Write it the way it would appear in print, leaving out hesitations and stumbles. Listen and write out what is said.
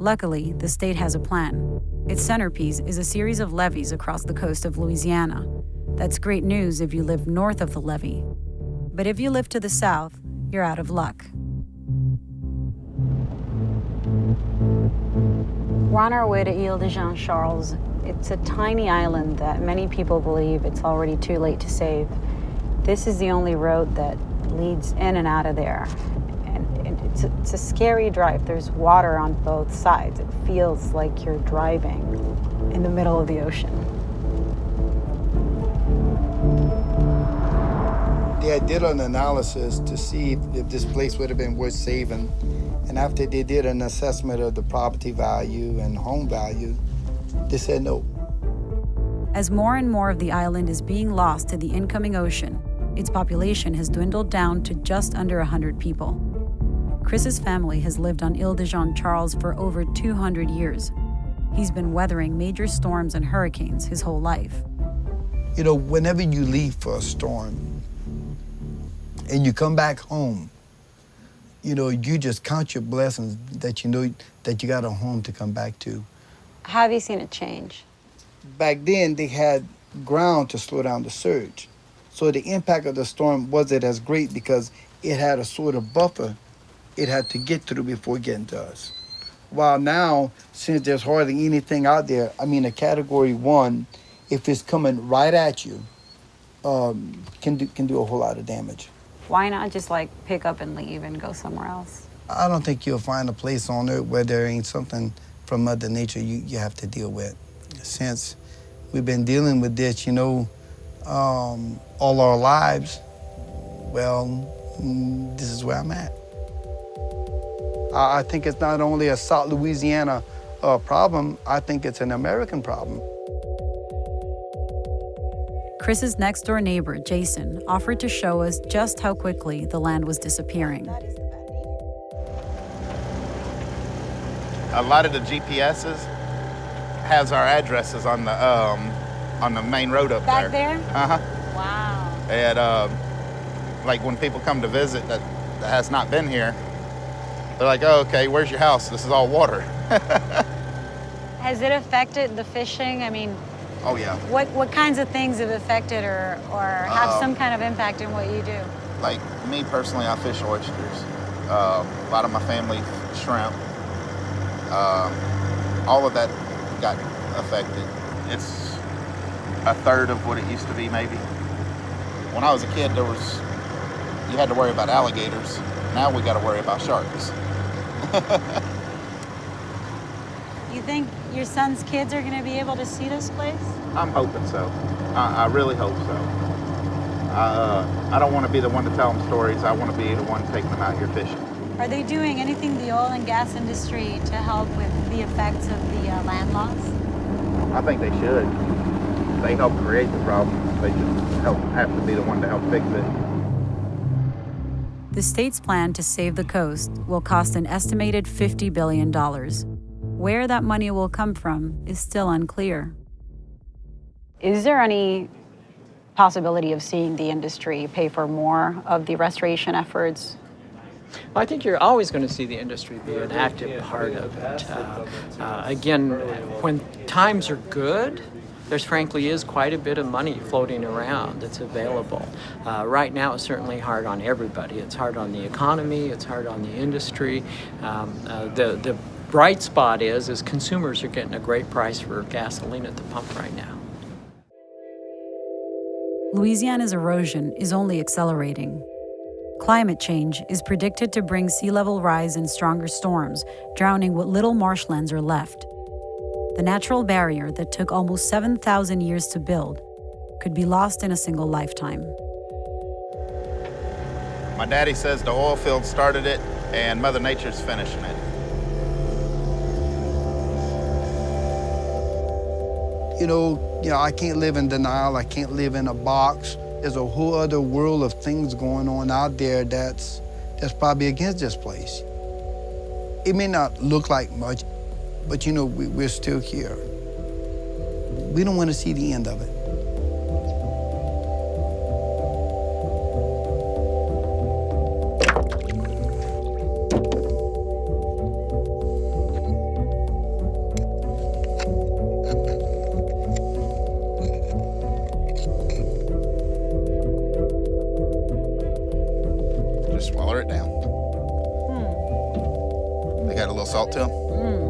Luckily, the state has a plan. Its centerpiece is a series of levees across the coast of Louisiana. That's great news if you live north of the levee. But if you live to the south, you're out of luck. We're on our way to Ile de Jean Charles. It's a tiny island that many people believe it's already too late to save. This is the only road that leads in and out of there. And it's a scary drive. There's water on both sides. It feels like you're driving in the middle of the ocean. They did an analysis to see if this place would have been worth saving. And after they did an assessment of the property value and home value, they said no. As more and more of the island is being lost to the incoming ocean, its population has dwindled down to just under 100 people. Chris's family has lived on Ile de Jean Charles for over 200 years. He's been weathering major storms and hurricanes his whole life. You know, whenever you leave for a storm and you come back home, you know, you just count your blessings that you know that you got a home to come back to. How have you seen it change? Back then, they had ground to slow down the surge. So the impact of the storm wasn't as great because it had a sort of buffer it had to get through before getting to us. While now, since there's hardly anything out there, I mean, a Category 1, if it's coming right at you, can do a whole lot of damage. Why not just pick up and leave and go somewhere else? I don't think you'll find a place on Earth where there ain't something from Mother Nature you have to deal with. Since we've been dealing with this, you know, all our lives, well, this is where I'm at. I think it's not only a South Louisiana problem, I think it's an American problem. Chris's next-door neighbor, Jason, offered to show us just how quickly the land was disappearing. A lot of the GPSs has our addresses on the main road up there. Back there? Uh-huh. Wow. And like when people come to visit that has not been here, they're like, oh, okay, where's your house? This is all water. Has it affected the fishing? I mean, oh yeah. What kinds of things have affected or have some kind of impact in what you do? Like me personally, I fish oysters. A lot of my family shrimp. All of that got affected. It's a third of what it used to be, maybe. When I was a kid, you had to worry about alligators. Now we got to worry about sharks. You think your son's kids are going to be able to see this place? I'm hoping so. I really hope so. I don't want to be the one to tell them stories. I want to be the one taking them out here fishing. Are they doing anything, the oil and gas industry, to help with the effects of the land loss? I think they should. They help create the problem. They just have to be the one to help fix it. The state's plan to save the coast will cost an estimated $50 billion. Where that money will come from is still unclear. Is there any possibility of seeing the industry pay for more of the restoration efforts? Well, I think you're always going to see the industry be an active part of it. Again, when times are good, there frankly is quite a bit of money floating around that's available. Right now it's certainly hard on everybody. It's hard on the economy, it's hard on the industry. The bright spot is consumers are getting a great price for gasoline at the pump right now. Louisiana's erosion is only accelerating. Climate change is predicted to bring sea level rise and stronger storms, drowning what little marshlands are left. The natural barrier that took almost 7,000 years to build could be lost in a single lifetime. My daddy says the oil field started it and Mother Nature's finishing it. You know, I can't live in denial. I can't live in a box. There's a whole other world of things going on out there that's probably against this place. It may not look like much, but we're still here. We don't want to see the end of it. add a little salt to them.